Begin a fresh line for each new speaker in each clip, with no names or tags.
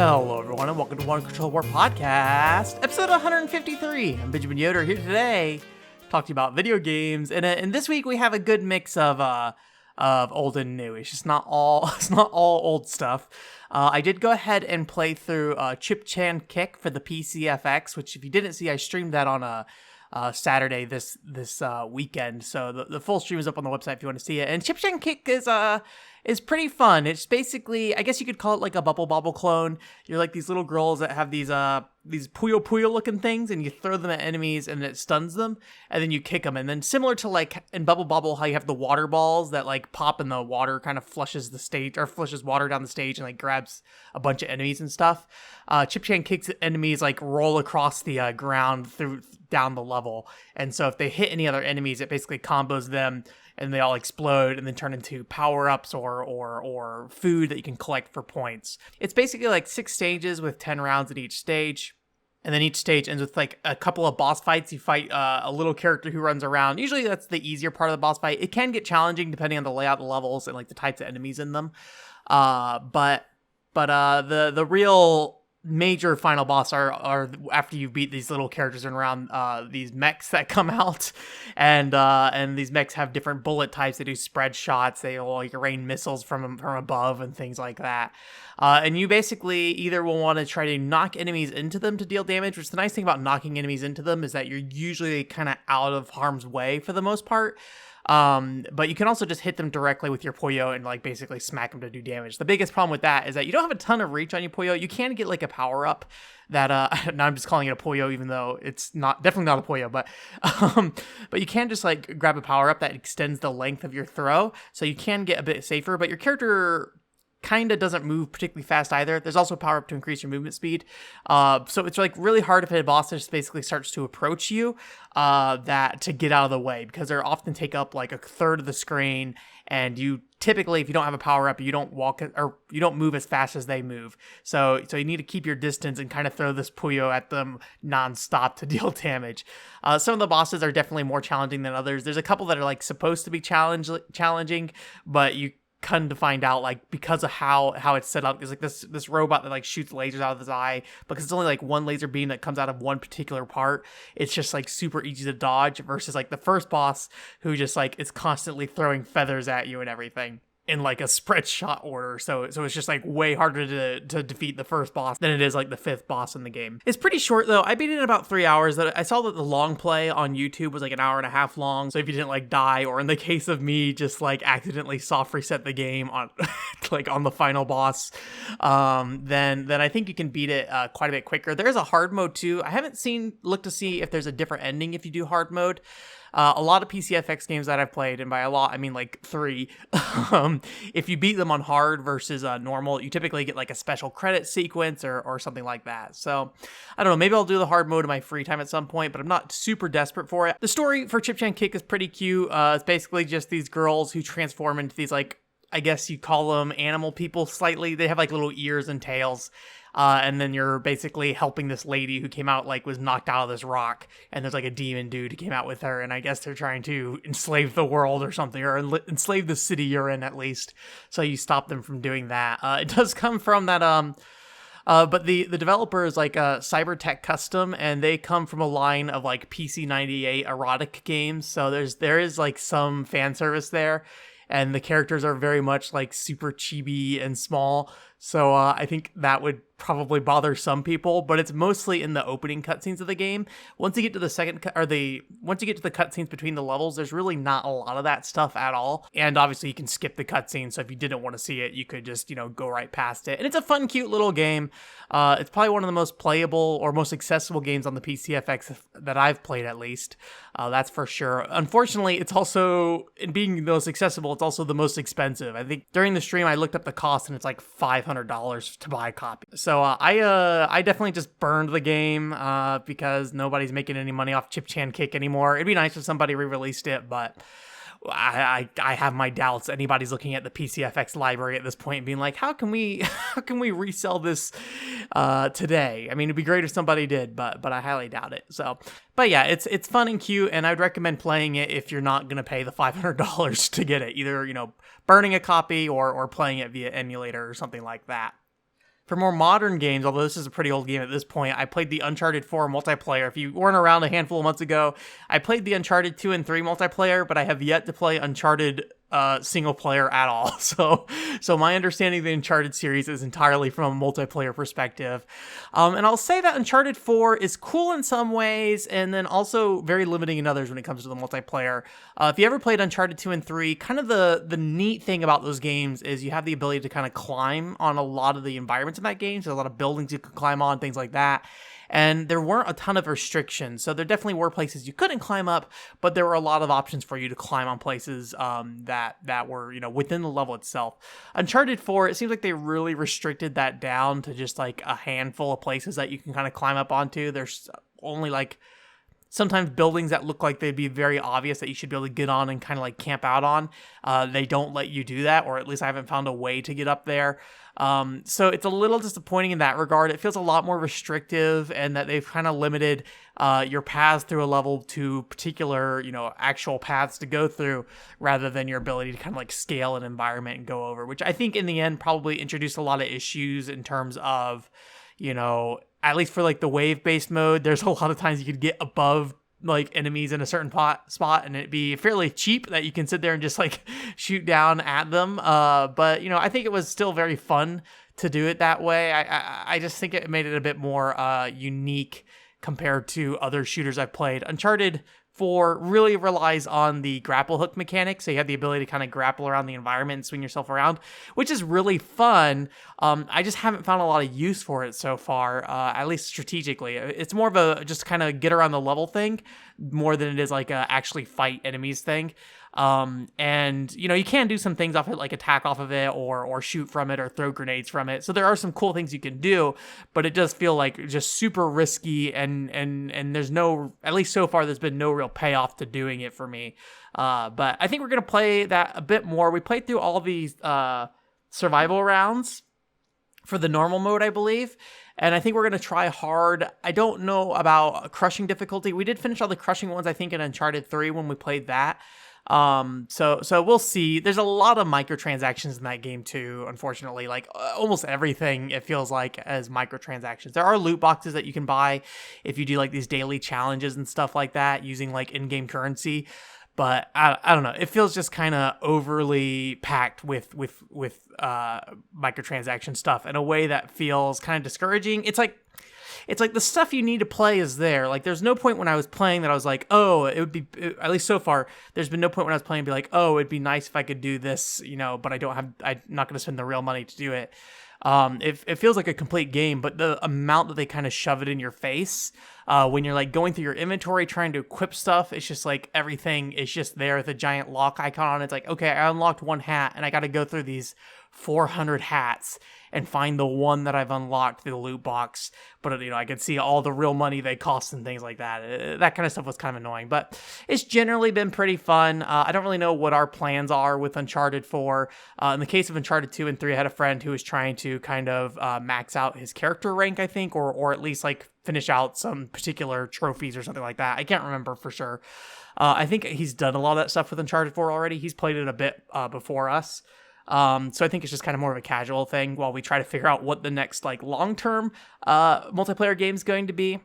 Hello, everyone, and welcome to One Control War Podcast, episode 153. I'm Benjamin Yoder here today to talk to you about video games, and this week we have a good mix of old and new. It's just not all old stuff. I did go ahead and play through Chip Chan Kick for the PCFX, which if you didn't see, I streamed that on a Saturday this weekend. So the full stream is up on the website if you want to see it. And Chip Chan Kick is pretty fun. It's basically, I guess you could call it like a Bubble Bobble clone. You're like these little girls that have these Puyo Puyo looking things, and you throw them at enemies and it stuns them, and then you kick them. And then similar to like in Bubble Bobble, how you have the water balls that like pop and the water kind of flushes the stage, or flushes water down the stage and like grabs a bunch of enemies and stuff. Chip Chan Kick's enemies like roll across the ground down the level. And so if they hit any other enemies, it basically combos them and they all explode and then turn into power-ups or food that you can collect for points. It's basically like 6 stages with 10 rounds at each stage. And then each stage ends with like a couple of boss fights. You fight a little character who runs around. Usually that's the easier part of the boss fight. It can get challenging depending on the layout of the levels and like the types of enemies in them. But the real major final boss are after you beat these little characters and around these mechs that come out, and these mechs have different bullet types. They do spread shots. They will like rain missiles from above and things like that. And you basically either will want to try to knock enemies into them to deal damage, which the nice thing about knocking enemies into them is that you're usually kind of out of harm's way for the most part. But you can also just hit them directly with your Puyo and like basically smack them to do damage. The biggest problem with that is that you don't have a ton of reach on your Puyo. You can get like a power up that, now I'm just calling it a Puyo, even though it's definitely not a Puyo, but you can just like grab a power up that extends the length of your throw. So you can get a bit safer, but your character kind of doesn't move particularly fast either. There's also a power up to increase your movement speed. So it's like really hard if a boss just basically starts to approach you, that to get out of the way, because they often take up like a third of the screen, and you typically, if you don't have a power up, you don't walk or you don't move as fast as they move. So you need to keep your distance and kind of throw this Puyo at them nonstop to deal damage. Some of the bosses are definitely more challenging than others. There's a couple that are like supposed to be challenging, but you come to find out, like, because of how it's set up, is like this robot that like shoots lasers out of his eye, because it's only like one laser beam that comes out of one particular part. It's just like super easy to dodge versus like the first boss, who just like is constantly throwing feathers at you and everything in like a spread shot order. So it's just like way harder to defeat the first boss than it is like the 5th boss in the game. It's pretty short though. I beat it in about 3 hours. I saw that the long play on YouTube was like an hour and a half long. So if you didn't like die, or in the case of me, just like accidentally soft reset the game on like on the final boss, then I think you can beat it quite a bit quicker. There is a hard mode too. I haven't looked to see if there's a different ending if you do hard mode. A lot of PCFX games that I've played, and by a lot I mean like 3, if you beat them on hard versus normal, you typically get like a special credit sequence or something like that. So I don't know, maybe I'll do the hard mode in my free time at some point, but I'm not super desperate for it. The story for Chip Chan Kick is pretty cute. It's basically just these girls who transform into these, like, I guess you call them animal people slightly. They have like little ears and tails. And then you're basically helping this lady who came out, like, was knocked out of this rock, and there's like a demon dude who came out with her, and I guess they're trying to enslave the world or something, or enslave the city you're in at least. So you stop them from doing that. It does come from that, but the developer is like a Cybertech Custom, and they come from a line of like PC98 erotic games. So there is like some fan service there, and the characters are very much like super chibi and small. So I think that would probably bother some people, but it's mostly in the opening cutscenes of the game. Once you get to the once you get to the cutscenes between the levels, there's really not a lot of that stuff at all. And obviously you can skip the cutscenes, so if you didn't want to see it, you could just, go right past it. And it's a fun, cute little game. It's probably one of the most playable or most accessible games on the PCFX that I've played, at least. That's for sure. Unfortunately, it's also, in being the most accessible, it's also the most expensive. I think during the stream I looked up the cost, and it's like $500 to buy a copy. So I definitely just burned the game because nobody's making any money off Chip Chan Kick anymore. It'd be nice if somebody re-released it, but I have my doubts. Anybody's looking at the PCFX library at this point and being like, how can we resell this today? I mean, it'd be great if somebody did, but I highly doubt it. So, but yeah, it's fun and cute, and I'd recommend playing it if you're not gonna pay the $500 to get it. Either burning a copy or playing it via emulator or something like that. For more modern games, although this is a pretty old game at this point, I played the Uncharted 4 multiplayer. If you weren't around a handful of months ago, I played the Uncharted 2 and 3 multiplayer, but I have yet to play Uncharted single player at all. So my understanding of the Uncharted series is entirely from a multiplayer perspective. And I'll say that Uncharted 4 is cool in some ways, and then also very limiting in others when it comes to the multiplayer. If you ever played Uncharted 2 and 3, kind of the neat thing about those games is you have the ability to kind of climb on a lot of the environments in that game. So a lot of buildings you can climb on, things like that. And there weren't a ton of restrictions. So there definitely were places you couldn't climb up, but there were a lot of options for you to climb on places that were, within the level itself. Uncharted 4, it seems like they really restricted that down to just like a handful of places that you can kind of climb up onto. There's only like sometimes buildings that look like they'd be very obvious that you should be able to get on and kind of like camp out on. They don't let you do that, or at least I haven't found a way to get up there. So it's a little disappointing in that regard. It feels a lot more restrictive, and that they've kind of limited your paths through a level to particular, actual paths to go through, rather than your ability to kind of like scale an environment and go over, which I think in the end probably introduced a lot of issues in terms of, at least for like the wave-based mode, there's a lot of times you could get above like enemies in a certain spot and it'd be fairly cheap that you can sit there and just like shoot down at them. But I think it was still very fun to do it that way. I just think it made it a bit more unique compared to other shooters I've played. Uncharted 4 really relies on the grapple hook mechanic, so you have the ability to kind of grapple around the environment and swing yourself around, which is really fun. I just haven't found a lot of use for it so far, at least strategically. It's more of a just kind of get around the level thing, more than it is like a actually fight enemies thing. And you can do some things off it, like attack off of it or shoot from it or throw grenades from it. So there are some cool things you can do, but it does feel like just super risky and there's no, at least so far, there's been no real payoff to doing it for me. But I think we're going to play that a bit more. We played through all these, survival rounds for the normal mode, I believe. And I think we're going to try hard. I don't know about crushing difficulty. We did finish all the crushing ones, I think, in Uncharted 3 when we played that. So we'll see. There's a lot of microtransactions in that game too, unfortunately. Like almost everything, it feels like, as microtransactions. There are loot boxes that you can buy if you do like these daily challenges and stuff like that using like in-game currency. But I don't know. It feels just kind of overly packed with microtransaction stuff in a way that feels kind of discouraging. It's like the stuff you need to play is there. Like, there's no point when I was playing that I was like, oh, it would be, at least so far, there's been no point when I was playing be like, oh, it'd be nice if I could do this, but I'm not going to spend the real money to do it. It feels like a complete game, but the amount that they kind of shove it in your face, when you're like going through your inventory trying to equip stuff, it's just like everything is just there with a giant lock icon on it. It's like, okay, I unlocked one hat and I got to go through these 400 hats and find the one that I've unlocked through the loot box. But, I could see all the real money they cost and things like that. That kind of stuff was kind of annoying, but it's generally been pretty fun. I don't really know what our plans are with Uncharted 4. In the case of Uncharted 2 and 3, I had a friend who was trying to kind of max out his character rank, I think, or at least like finish out some particular trophies or something like that. I can't remember for sure. I think he's done a lot of that stuff with Uncharted 4 already. He's played it a bit before us. So I think it's just kind of more of a casual thing while we try to figure out what the next like long-term multiplayer game is going to be.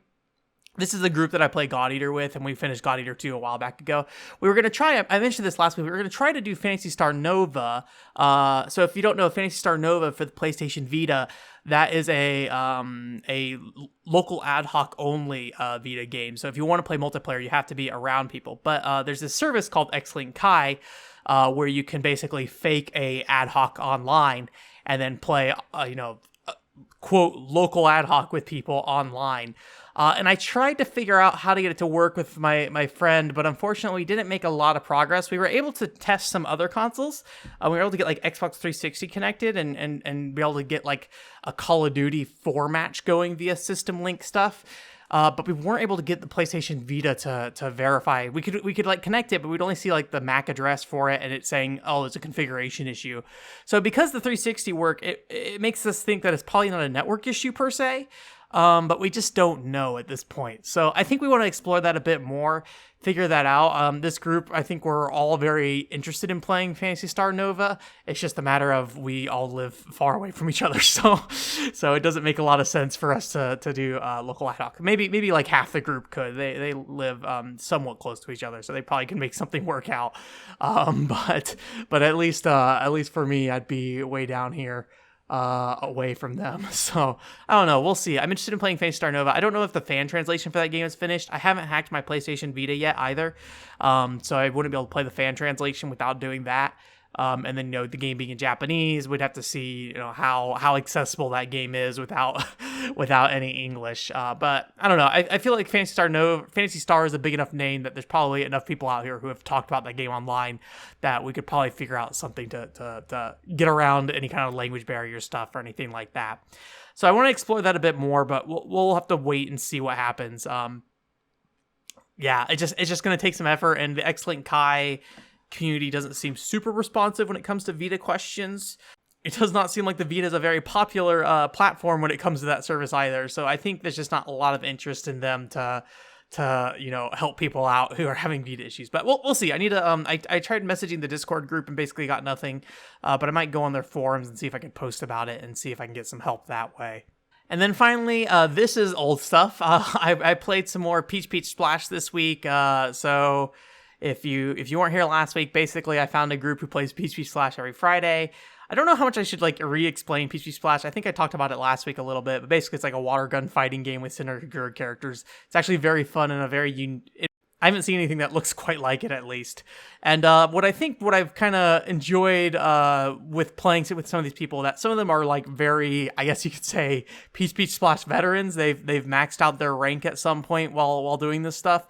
This is the group that I play God Eater with, and we finished God Eater 2 a while back ago. We were going to try, I mentioned this last week, we were going to try to do Phantasy Star Nova. So if you don't know, Phantasy Star Nova for the PlayStation Vita, that is a local ad hoc only Vita game. So if you want to play multiplayer, you have to be around people. But there's this service called X-Link Kai, where you can basically fake a ad hoc online and then play, quote, local ad hoc with people online. And I tried to figure out how to get it to work with my friend, but unfortunately we didn't make a lot of progress. We were able to test some other consoles. We were able to get like Xbox 360 connected and be able to get like a Call of Duty 4 match going via System Link stuff. But we weren't able to get the PlayStation Vita to verify. We could like connect it, but we'd only see like the MAC address for it, and it's saying, oh, it's a configuration issue. So because the 360 work, it makes us think that it's probably not a network issue per se. but we just don't know at this point. So I think we want to explore that a bit more, figure that out. This group, I think we're all very interested in playing Phantasy Star Nova. It's just a matter of we all live far away from each other, so it doesn't make a lot of sense for us to do local ad hoc. Maybe like half the group could. They live somewhat close to each other, so they probably can make something work out. But at least for me, I'd be way down here, away from them. So I don't know, we'll see. I'm interested in playing Phantasy Star Nova. I don't know if the fan translation for that game is finished. I haven't hacked my PlayStation Vita yet either, so I wouldn't be able to play the fan translation without doing that. And then, the game being in Japanese, we'd have to see, how accessible that game is without any English. But I don't know. I feel like Phantasy Star is a big enough name that there's probably enough people out here who have talked about that game online that we could probably figure out something to get around any kind of language barrier stuff or anything like that. So I want to explore that a bit more, but we'll have to wait and see what happens. It's just going to take some effort, and the X-Link Kai community doesn't seem super responsive when it comes to Vita questions. It does not seem like the Vita is a very popular platform when it comes to that service either. So I think there's just not a lot of interest in them to help people out who are having Vita issues. But we'll see. I need to I tried messaging the Discord group and basically got nothing. But I might go on their forums and see if I can post about it and see if I can get some help that way. And then finally, this is old stuff. I played some more Peach Splash this week. So if you weren't here last week, basically I found a group who plays Peach Splash every Friday. I don't know how much I should re-explain Peach Splash. I think I talked about it last week a little bit, but basically it's like a water gun fighting game with Sinogura characters. It's actually very fun and I haven't seen anything that looks quite like it, at least. And what I've kind of enjoyed with playing with some of these people, that some of them are like very, I guess you could say, Peach Splash veterans. They've maxed out their rank at some point while doing this stuff.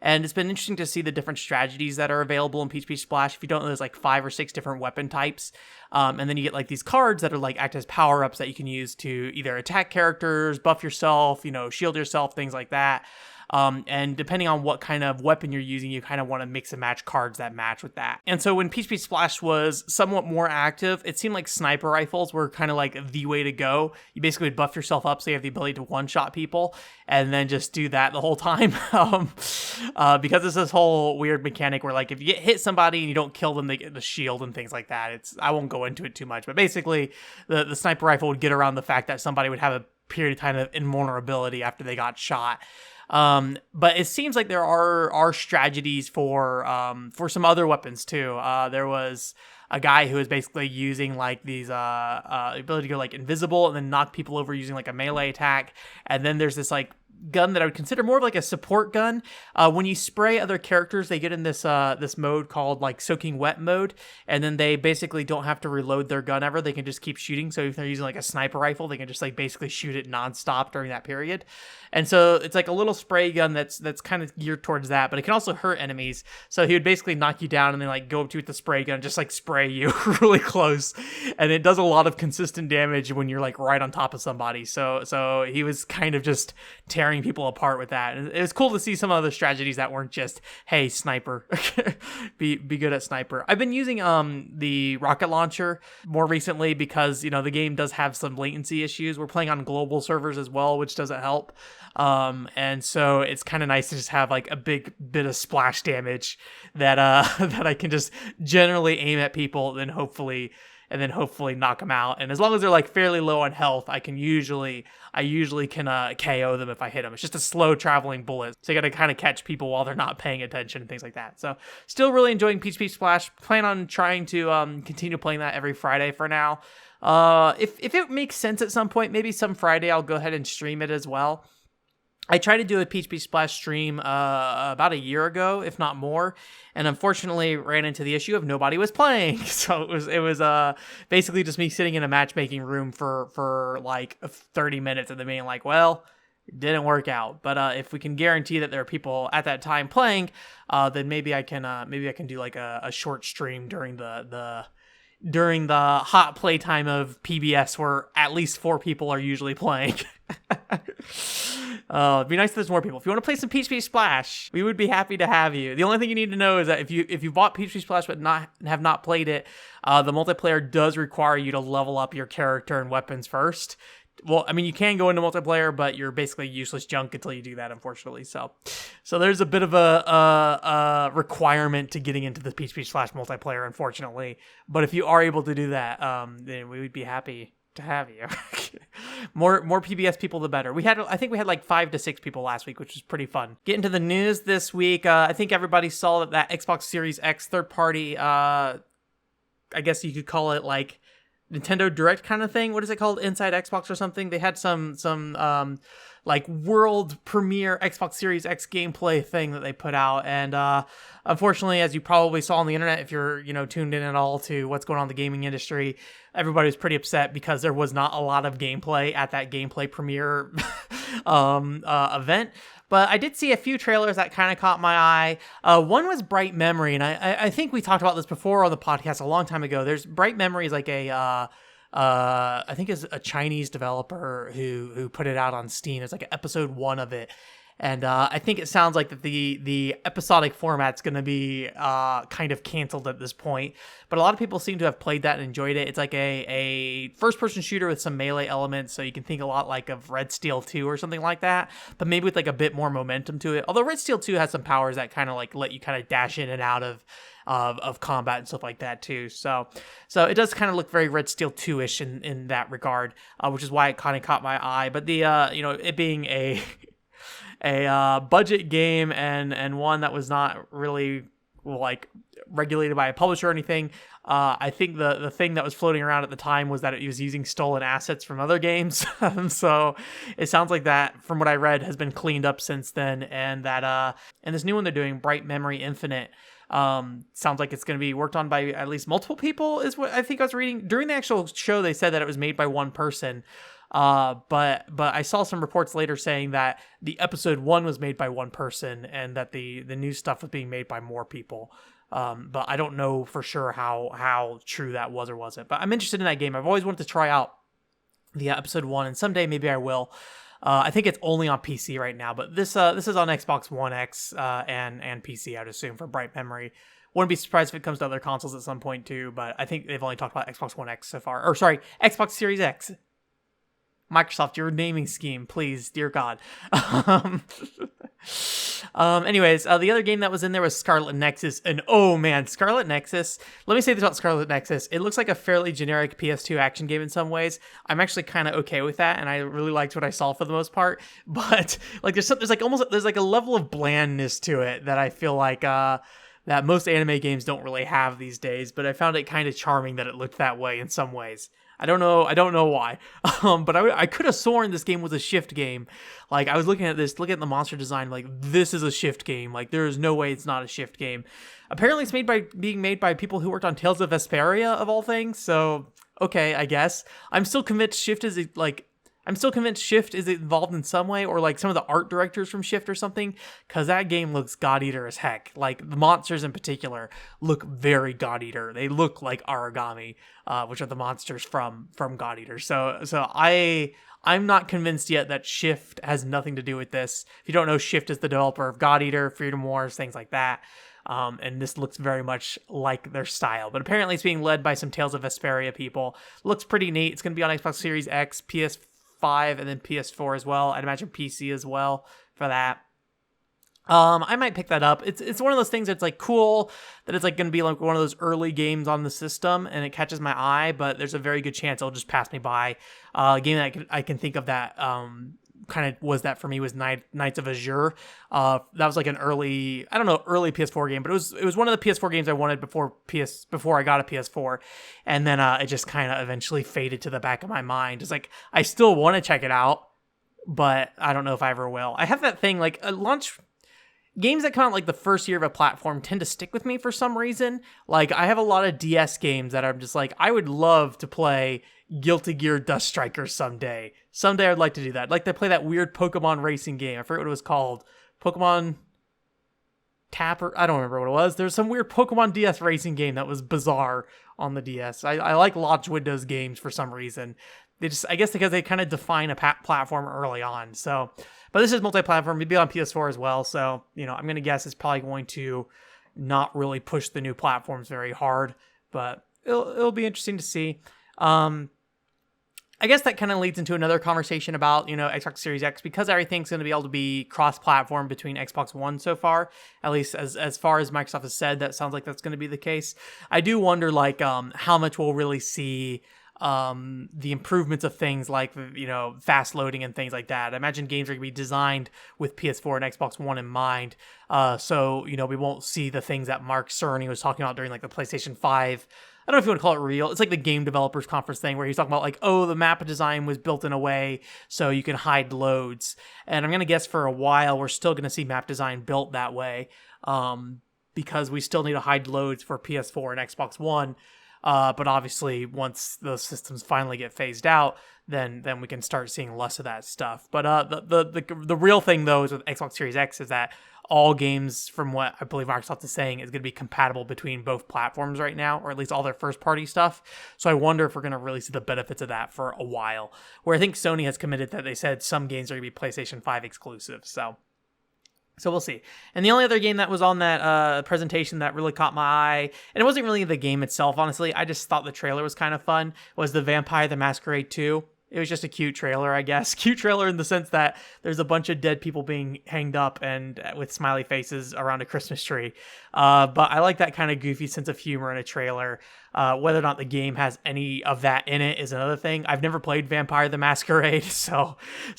And it's been interesting to see the different strategies that are available in Peach Splash. If you don't know, there's like 5 or 6 different weapon types. And then you get like these cards that are like act as power-ups that you can use to either attack characters, buff yourself, shield yourself, things like that. And depending on what kind of weapon you're using, you kind of want to mix and match cards that match with that. And so when Peach Splash was somewhat more active, it seemed like sniper rifles were kind of like the way to go. You basically would buff yourself up so you have the ability to one-shot people and then just do that the whole time. Because it's this whole weird mechanic where like if you hit somebody and you don't kill them, they get the shield and things like that. I won't go into it too much, but basically the sniper rifle would get around the fact that somebody would have a period of time of invulnerability after they got shot. But it seems like there are strategies for some other weapons too. There was a guy who was basically using like these ability to go like invisible and then knock people over using like a melee attack. And then there's this like gun that I would consider more of like a support gun. When you spray other characters, they get in this mode called like soaking wet mode, and then they basically don't have to reload their gun ever. They can just keep shooting. So if they're using like a sniper rifle, they can just like basically shoot it nonstop during that period. And so it's like a little spray gun that's kind of geared towards that, but it can also hurt enemies. So he would basically knock you down and then like go up to you with the spray gun, just like spray you really close. And it does a lot of consistent damage when you're like right on top of somebody. So he was kind of just tearing people apart with that. And it was cool to see some other strategies that weren't just, hey, sniper, be good at sniper. I've been using the rocket launcher more recently because the game does have some latency issues. We're playing on global servers as well, which doesn't help. And so it's kind of nice to just have like a big bit of splash damage that that I can just generally aim at people and hopefully knock them out. And as long as they're like fairly low on health, I usually can KO them if I hit them. It's just a slow traveling bullet, so you got to kind of catch people while they're not paying attention and things like that. So still really enjoying Peach Splash. Plan on trying to continue playing that every Friday for now. If it makes sense at some point, maybe some Friday I'll go ahead and stream it as well. I tried to do a Peach Splash stream about a year ago, if not more, and unfortunately ran into the issue of nobody was playing. So it was basically just me sitting in a matchmaking room for like 30 minutes and then being like, well, it didn't work out. But if we can guarantee that there are people at that time playing, then maybe I can do like a short stream during the hot playtime of PBS where at least 4 people are usually playing. It'd be nice if there's more people. If you want to play some Peach Splash, we would be happy to have you. The only thing you need to know is that if you bought Peach Splash but have not played it, the multiplayer does require you to level up your character and weapons first. well, I mean, you can go into multiplayer, but you're basically useless junk until you do that, unfortunately. So there's a bit of a requirement to getting into the PvP/multiplayer, unfortunately. But if you are able to do that, then we would be happy to have you. more PBS people, the better. I think we had like 5 to 6 people last week, which was pretty fun. Getting to the news this week, I think everybody saw that Xbox Series X third party. I guess you could call it like Nintendo Direct kind of thing. What is it called? Inside Xbox or something? They had some like world premiere Xbox Series X gameplay thing that they put out, and unfortunately, as you probably saw on the internet, if you're tuned in at all to what's going on in the gaming industry, everybody was pretty upset because there was not a lot of gameplay at that gameplay premiere event. But I did see a few trailers that kind of caught my eye. One was Bright Memory, and I think we talked about this before on the podcast a long time ago. There's Bright Memory is like I think is a Chinese developer who put it out on Steam. It's like episode 1 of it. And I think it sounds like that the episodic format's going to be kind of canceled at this point. But a lot of people seem to have played that and enjoyed it. It's like a first-person shooter with some melee elements, so you can think a lot like of Red Steel 2 or something like that, but maybe with like a bit more momentum to it. Although Red Steel 2 has some powers that kind of like let you kind of dash in and out of combat and stuff like that too. So it does kind of look very Red Steel 2-ish in that regard, which is why it kind of caught my eye. But the it being a budget game and one that was not really like regulated by a publisher or anything. I think the thing that was floating around at the time was that it was using stolen assets from other games. So it sounds like that, from what I read, has been cleaned up since then. And that and this new one they're doing, Bright Memory Infinite, sounds like it's going to be worked on by at least multiple people, is what I think I was reading. During the actual show, they said that it was made by one person. But I saw some reports later saying that the episode 1 was made by one person and that the new stuff was being made by more people. But I don't know for sure how true that was or wasn't. But I'm interested in that game. I've always wanted to try out the episode 1, and someday maybe I will. I think it's only on PC right now, but this is on Xbox One X and PC, I'd assume, for Bright Memory. Wouldn't be surprised if it comes to other consoles at some point too, but I think they've only talked about Xbox One X so far. Or sorry, Xbox Series X. Microsoft, your naming scheme, please, dear God. Anyways, the other game that was in there was Scarlet Nexus, and oh man, Scarlet Nexus. Let me say this about Scarlet Nexus: it looks like a fairly generic PS2 action game in some ways. I'm actually kind of okay with that, and I really liked what I saw for the most part. But like, there's like a level of blandness to it that I feel like that most anime games don't really have these days. But I found it kind of charming that it looked that way in some ways. I don't know why, but I could have sworn this game was a shift game. Like, I was looking at the monster design, like, this is a shift game. Like, there is no way it's not a shift game. Apparently, it's being made by people who worked on Tales of Vesperia, of all things. So, okay, I guess. I'm still convinced Shift is involved in some way, or like some of the art directors from Shift or something, because that game looks God Eater as heck. Like, the monsters in particular look very God Eater. They look like Origami, which are the monsters from God Eater. So I'm not convinced yet that Shift has nothing to do with this. If you don't know, Shift is the developer of God Eater, Freedom Wars, things like that. And this looks very much like their style. But apparently it's being led by some Tales of Vesperia people. Looks pretty neat. It's going to be on Xbox Series X, PS5, and then PS4 as well. I'd imagine PC as well for that. I might pick that up. It's one of those things that's like cool that it's like going to be like one of those early games on the system and it catches my eye, but there's a very good chance it'll just pass me by. A game that I can think of that kind of was that for me was Knights of Azure. That was like an early PS4 game, but it was one of the PS4 games I wanted before I got a PS4, and then it just kind of eventually faded to the back of my mind. It's like I still want to check it out, but I don't know if I ever will. I have that thing like games that come out like the first year of a platform tend to stick with me for some reason. Like, I have a lot of DS games that I'm just like, I would love to play Guilty Gear Dust Strikers someday. Someday I'd like to do that. I'd like to play that weird Pokemon racing game. I forget what it was called. Pokemon Tapper? I don't remember what it was. There's some weird Pokemon DS racing game that was bizarre on the DS. I like launch Windows games for some reason. I guess because they kind of define a platform early on. So, but this is multi-platform. Maybe on PS4 as well. So, I'm going to guess it's probably going to not really push the new platforms very hard, but it'll be interesting to see. I guess that kind of leads into another conversation about, Xbox Series X, because everything's going to be able to be cross-platform between Xbox One so far, at least as far as Microsoft has said. That sounds like that's going to be the case. I do wonder, how much we'll really see the improvements of things like, fast loading and things like that. I imagine games are going to be designed with PS4 and Xbox One in mind. So, we won't see the things that Mark Cerny was talking about during like the PlayStation 5. I don't know if you want to call it real. It's like the game developers conference thing where he's talking about like, oh, the map design was built in a way so you can hide loads. And I'm going to guess for a while, we're still going to see map design built that way. Because we still need to hide loads for PS4 and Xbox One. But obviously, once those systems finally get phased out, then we can start seeing less of that stuff. But the real thing though is with Xbox Series X is that all games, from what I believe Microsoft is saying, is going to be compatible between both platforms right now, or at least all their first-party stuff. So I wonder if we're going to really see the benefits of that for a while. Where I think Sony has committed that they said some games are going to be PlayStation 5 exclusive. So we'll see. And the only other game that was on that presentation that really caught my eye, and it wasn't really the game itself, honestly, I just thought the trailer was kind of fun, was the Vampire the Masquerade 2. It was just a cute trailer, I guess. Cute trailer in the sense that there's a bunch of dead people being hanged up and with smiley faces around a Christmas tree. But I like that kind of goofy sense of humor in a trailer. Whether or not the game has any of that in it is another thing. I've never played Vampire the Masquerade, so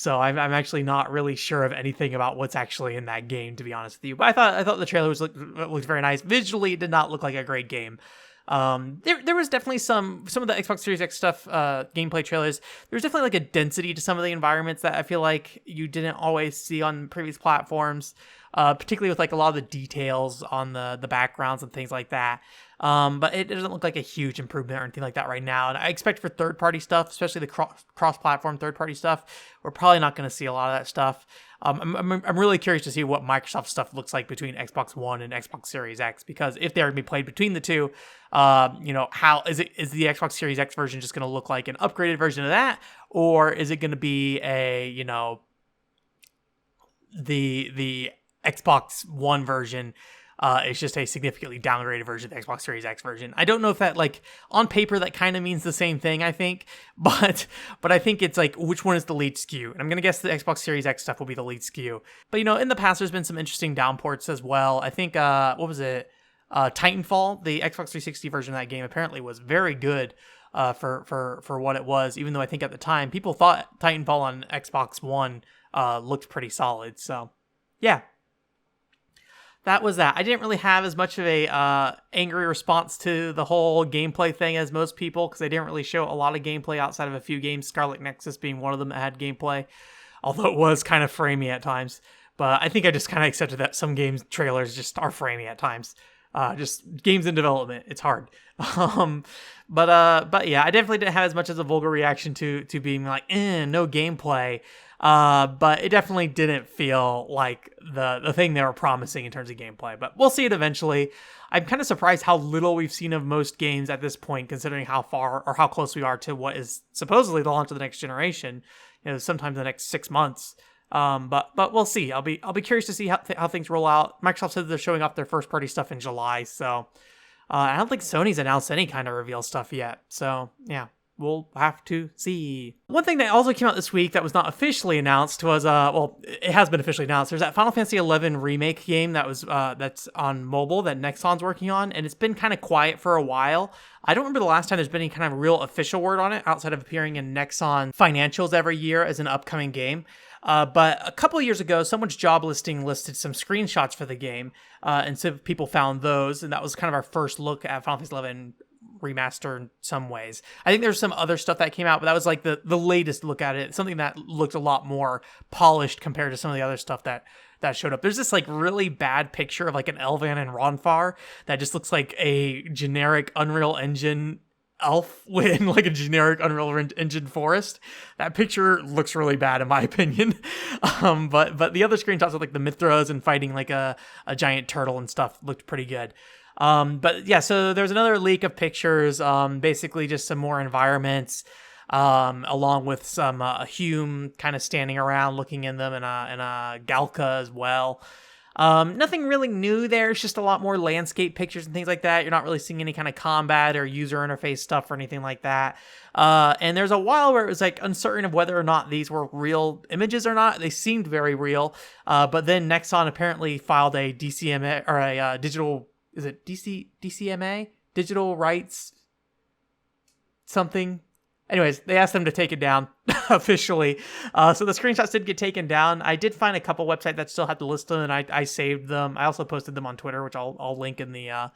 I'm actually not really sure of anything about what's actually in that game, to be honest with you. But I thought the trailer looked very nice. Visually, it did not look like a great game. There was definitely some of the Xbox Series X stuff, gameplay trailers. There's definitely like a density to some of the environments that I feel like you didn't always see on previous platforms, particularly with like a lot of the details on the backgrounds and things like that. But it doesn't look like a huge improvement or anything like that right now. And I expect for third-party stuff, especially the cross-platform third-party stuff, we're probably not going to see a lot of that stuff. I'm really curious to see what Microsoft stuff looks like between Xbox One and Xbox Series X, because if they're going to be played between the two, how is the Xbox Series X version just going to look like an upgraded version of that, or is it going to be a the Xbox One version? It's just a significantly downgraded version of the Xbox Series X version. I don't know if that, like, on paper, that kind of means the same thing, I think. But I think it's like, which one is the lead SKU? And I'm going to guess the Xbox Series X stuff will be the lead SKU. But, in the past, there's been some interesting downports as well. I think, what was it? Titanfall, the Xbox 360 version of that game, apparently was very good for what it was, even though I think at the time, people thought Titanfall on Xbox One looked pretty solid. So, yeah. That was that. I didn't really have as much of a angry response to the whole gameplay thing as most people, because they didn't really show a lot of gameplay outside of a few games, Scarlet Nexus being one of them that had gameplay, although it was kind of framey at times. But I think I just kind of accepted that some games trailers just are framey at times. Just games in development, it's hard. But yeah, I definitely didn't have as much as a vulgar reaction to being like, no gameplay. But it definitely didn't feel like the thing they were promising in terms of gameplay. But we'll see it eventually. I'm kind of surprised how little we've seen of most games at this point, considering how far or how close we are to what is supposedly the launch of the next generation. Sometime in the next 6 months. But we'll see. I'll be curious to see how things roll out. Microsoft said they're showing off their first party stuff in July, so I don't think Sony's announced any kind of reveal stuff yet. So yeah, we'll have to see. One thing that also came out this week that was not officially announced was it has been officially announced. There's that Final Fantasy XI remake game that was that's on mobile that Nexon's working on, and it's been kind of quiet for a while. I don't remember the last time there's been any kind of real official word on it outside of appearing in Nexon financials every year as an upcoming game. But a couple of years ago, someone's job listing listed some screenshots for the game, and so people found those, and that was kind of our first look at Final Fantasy XI remaster in some ways. I think there's some other stuff that came out, but that was like the latest look at it, something that looked a lot more polished compared to some of the other stuff that showed up. There's this like really bad picture of like an Elvan and Ronfar that just looks like a generic Unreal Engine elf in like a generic Unreal Engine forest. That picture looks really bad in my opinion. But the other screenshots of like the Mithras and fighting like a giant turtle and stuff looked pretty good. But yeah, so there's another leak of pictures, basically just some more environments, along with some Hume kind of standing around looking in them, and a Galka as well. Nothing really new there. It's just a lot more landscape pictures and things like that. You're not really seeing any kind of combat or user interface stuff or anything like that. And there's a while where it was like uncertain of whether or not these were real images or not. They seemed very real. But then Nexon apparently filed a DCMA or a digital, is it DCMA? Digital rights something. Anyways, they asked them to take it down officially. So the screenshots did get taken down. I did find a couple websites that still had the list them, and I saved them. I also posted them on Twitter, which I'll link in the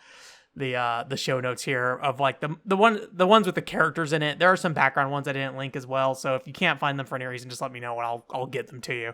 show notes here of like the ones with the characters in it. There are some background ones I didn't link as well. So if you can't find them for any reason, just let me know and I'll get them to you.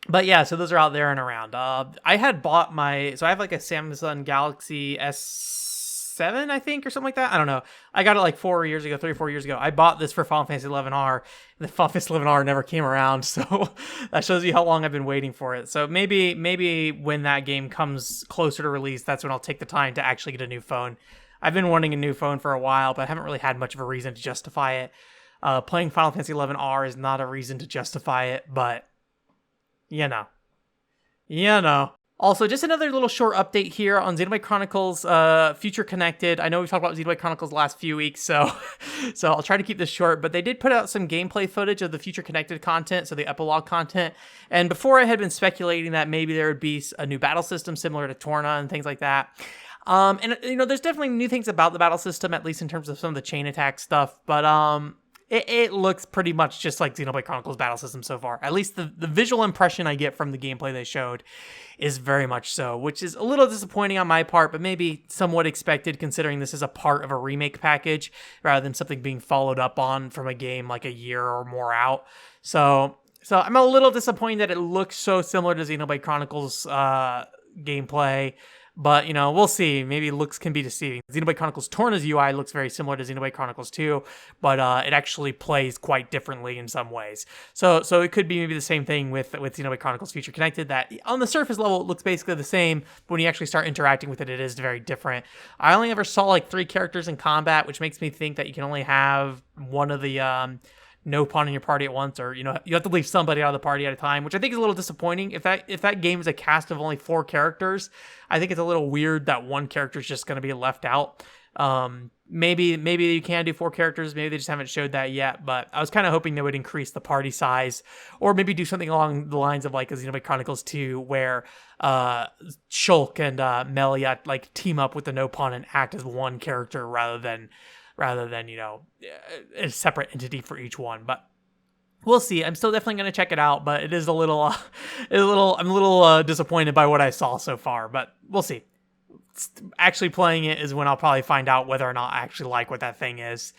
But yeah, so those are out there and around. I had bought so I have like a Samsung Galaxy S7, I think, or something like that. I don't know. I got it like 3 or 4 years ago. I bought this for Final Fantasy 11R. The Final Fantasy 11R never came around, so that shows you how long I've been waiting for it. So maybe when that game comes closer to release, that's when I'll take the time to actually get a new phone. I've been wanting a new phone for a while, but I haven't really had much of a reason to justify it. Playing Final Fantasy 11R is not a reason to justify it, but you know. Also, just another little short update here on Xenoblade Chronicles Future Connected. I know we've talked about Xenoblade Chronicles the last few weeks, so I'll try to keep this short, but they did put out some gameplay footage of the Future Connected content, so the epilogue content. And before I had been speculating that maybe there would be a new battle system similar to Torna and things like that. And there's definitely new things about the battle system, at least in terms of some of the chain attack stuff, but it looks pretty much just like Xenoblade Chronicles battle system so far. At least the visual impression I get from the gameplay they showed is very much so, which is a little disappointing on my part, but maybe somewhat expected considering this is a part of a remake package rather than something being followed up on from a game like a year or more out. So I'm a little disappointed that it looks so similar to Xenoblade Chronicles gameplay. But, we'll see. Maybe looks can be deceiving. Xenoblade Chronicles Torna's UI looks very similar to Xenoblade Chronicles 2, but it actually plays quite differently in some ways. So it could be maybe the same thing with Xenoblade Chronicles Future Connected, that on the surface level, it looks basically the same, but when you actually start interacting with it, it is very different. I only ever saw like 3 characters in combat, which makes me think that you can only have one of the no pawn in your party at once, or you have to leave somebody out of the party at a time, which I think is a little disappointing. If that game is a cast of only 4 characters, I think it's a little weird that one character is just going to be left out. Maybe you can do 4 characters, maybe they just haven't showed that yet, but I was kind of hoping they would increase the party size, or maybe do something along the lines of like a Xenoblade Chronicles 2, where Shulk and Melia like team up with the no pawn and act as one character rather than a separate entity for each one. But we'll see. I'm still definitely going to check it out, but it is I'm a little disappointed by what I saw so far, but we'll see. Actually playing it is when I'll probably find out whether or not I actually like what that thing is.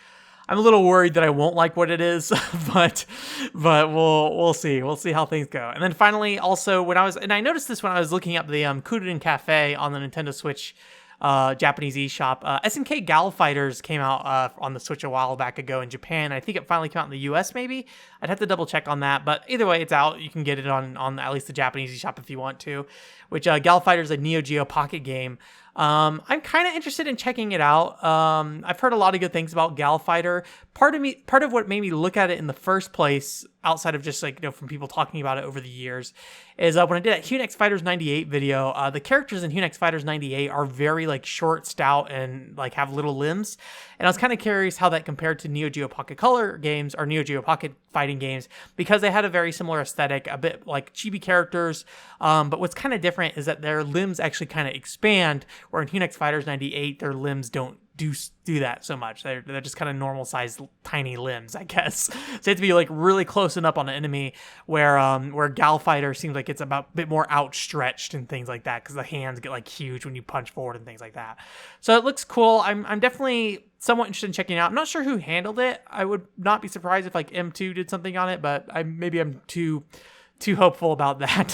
I'm a little worried that I won't like what it is, but we'll see. We'll see how things go. And then finally, also I noticed this when I was looking up the Kuden Cafe on the Nintendo Switch Japanese eShop. SNK Gal Fighters came out on the Switch a while back ago in Japan. I think it finally came out in the US maybe. I'd have to double check on that, but either way, it's out. You can get it on at least the Japanese eShop if you want to, which Gal Fighters is a Neo Geo Pocket game. I'm kind of interested in checking it out. I've heard a lot of good things about Gal Fighter. Part of what made me look at it in the first place, outside of just like, from people talking about it over the years, is when I did that Hunex Fighters 98 video, the characters in Hunex Fighters 98 are very like short, stout, and like have little limbs. And I was kind of curious how that compared to Neo Geo Pocket Color games or Neo Geo Pocket fighting games, because they had a very similar aesthetic, a bit like chibi characters. But what's kind of different is that their limbs actually kind of expand, where in Hunex Fighters 98, their limbs don't do that so much. They're just kind of normal sized tiny limbs, I guess. So you have to be like really close enough on an enemy, where Gal Fighter seems like it's about a bit more outstretched and things like that, because the hands get like huge when you punch forward and things like that. So it looks cool. I'm definitely somewhat interested in checking it out. I'm not sure who handled it. I would not be surprised if like M2 did something on it, but maybe I'm too hopeful about that.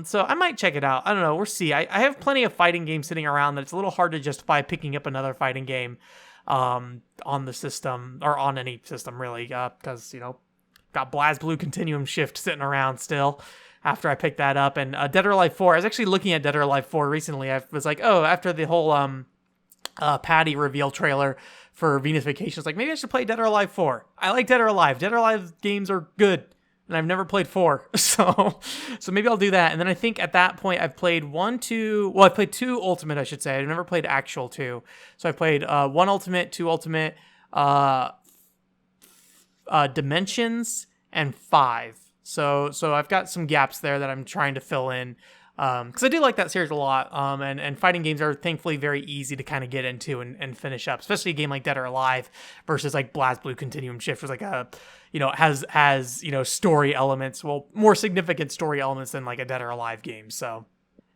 So I might check it out. I don't know. We'll see. I have plenty of fighting games sitting around that it's a little hard to justify picking up another fighting game on the system, or on any system really, because got BlazBlue Continuum Shift sitting around still after I picked that up. And Dead or Alive 4, I was actually looking at Dead or Alive 4 recently. I was like, after the whole Patty reveal trailer for Venus Vacation, I was like, maybe I should play Dead or Alive 4. I like Dead or Alive. Dead or Alive games are good. and I've never played 4. So maybe I'll do that. And then I think at that point I've played 1, 2. Well, I played 2 Ultimate, I should say. I've never played actual 2. So I played 1 Ultimate, 2 Ultimate, Dimensions, and 5. So I've got some gaps there that I'm trying to fill in. Because I do like that series a lot, and fighting games are thankfully very easy to kind of get into and finish up, especially a game like Dead or Alive versus like BlazBlue Continuum Shift, was like a, has story elements, well, more significant story elements than like a Dead or Alive game. So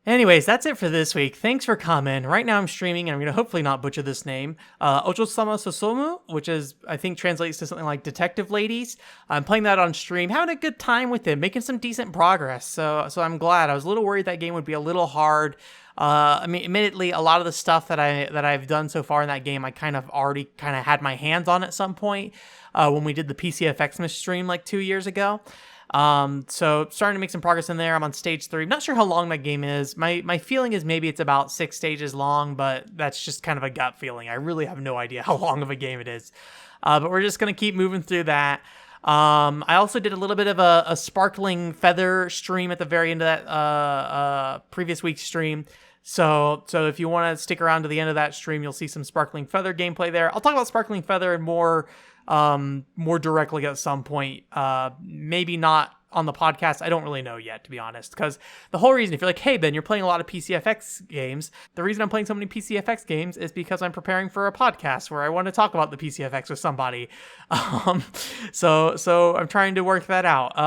anyways, that's it for this week. Thanks for coming. Right now I'm streaming, and I'm going to hopefully not butcher this name. Ocho-sama Sosomu, which is, I think, translates to something like Detective Ladies. I'm playing that on stream, having a good time with it, making some decent progress. So I'm glad. I was a little worried that game would be a little hard. I mean, admittedly, a lot of the stuff that I've done so far in that game, I kind of already had my hands on at some point when we did the PCFX stream like 2 years ago. So starting to make some progress in there. I'm on stage 3. I'm not sure how long that game is. My feeling is maybe it's about 6 stages long, but that's just kind of a gut feeling. I really have no idea how long of a game it is. But we're just going to keep moving through that. I also did a little bit of a Sparkling Feather stream at the very end of that, previous week's stream. So if you want to stick around to the end of that stream, you'll see some Sparkling Feather gameplay there. I'll talk about Sparkling Feather and more directly at some point. Maybe not on the podcast. I don't really know yet, to be honest, because the whole reason, if you're like, hey, Ben, you're playing a lot of PCFX games, the reason I'm playing so many PCFX games is because I'm preparing for a podcast where I want to talk about the PCFX with somebody. So I'm trying to work that out.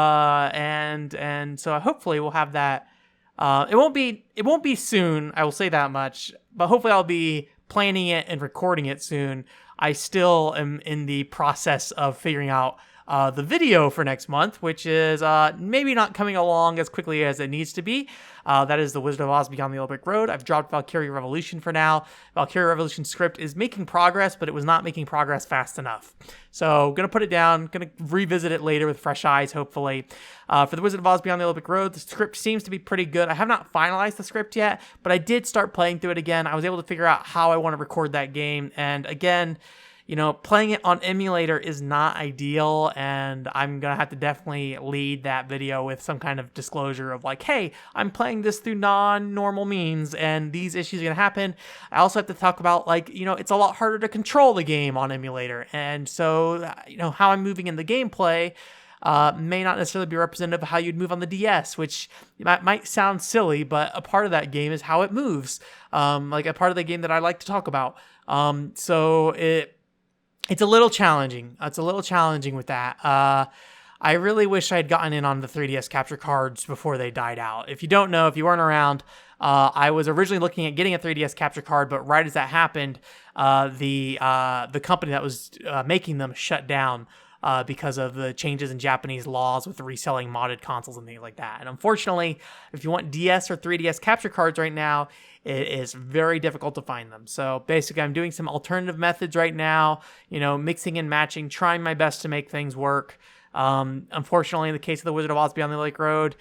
And so hopefully we'll have that. It won't be soon, I will say that much, but hopefully I'll be planning it and recording it soon. I still am in the process of figuring out the video for next month, which is maybe not coming along as quickly as it needs to be. That is The Wizard of Oz Beyond the Yellow Brick Road. I've dropped Valkyria Revolution for now. Valkyria Revolution script is making progress, but it was not making progress fast enough. So going to put it down, going to revisit it later with fresh eyes, hopefully. For The Wizard of Oz Beyond the Yellow Brick Road, the script seems to be pretty good. I have not finalized the script yet, but I did start playing through it again. I was able to figure out how I want to record that game. And again, playing it on emulator is not ideal, and I'm going to have to definitely lead that video with some kind of disclosure of like, hey, I'm playing this through non-normal means, and these issues are going to happen. I also have to talk about, like, it's a lot harder to control the game on emulator, and so, how I'm moving in the gameplay may not necessarily be representative of how you'd move on the DS, which might sound silly, but a part of that game is how it moves, like a part of the game that I like to talk about. So it's a little challenging. It's a little challenging with that. I really wish I had gotten in on the 3DS capture cards before they died out. If you don't know, if you weren't around, I was originally looking at getting a 3DS capture card, but right as that happened, the company that was making them shut down because of the changes in Japanese laws with the reselling modded consoles and things like that. And unfortunately, if you want DS or 3DS capture cards right now, it is very difficult to find them. So basically, I'm doing some alternative methods right now, mixing and matching, trying my best to make things work. Unfortunately, in the case of The Wizard of Oz Beyond the Lake Road,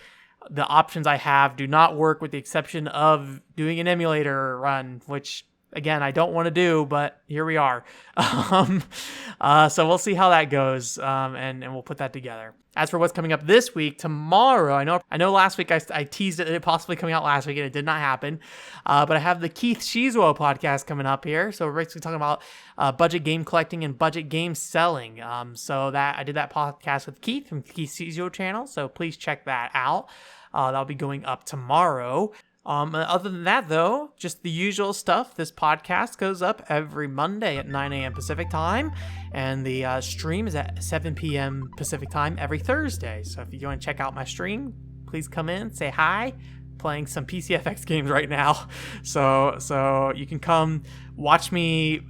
the options I have do not work, with the exception of doing an emulator run, which, again, I don't want to do, but here we are. So we'll see how that goes, and we'll put that together. As for what's coming up this week, tomorrow, I know last week I teased it possibly coming out last week, and it did not happen, but I have the Keith Shizuo podcast coming up here, so we're basically talking about budget game collecting and budget game selling. So that I did that podcast with Keith from Keith Shizuo channel, so please check that out. That'll be going up tomorrow. Other than that, though, just the usual stuff. This podcast goes up every Monday at 9 a.m. Pacific time, and the stream is at 7 p.m. Pacific time every Thursday. So if you want to check out my stream, please come in, say hi. Playing some PCFX games right now, so you can come watch me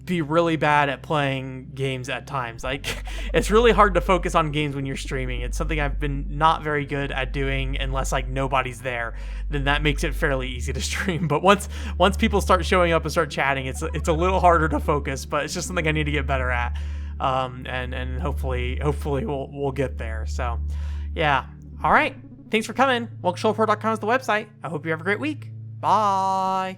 be really bad at playing games at times. Like, it's really hard to focus on games when you're streaming. It's something I've been not very good at doing unless like nobody's there. Then that makes it fairly easy to stream. But once people start showing up and start chatting, it's a little harder to focus. But it's just something I need to get better at. And hopefully we'll get there. So yeah, all right. Thanks for coming. WokeShowReport.com is the website. I hope you have a great week. Bye.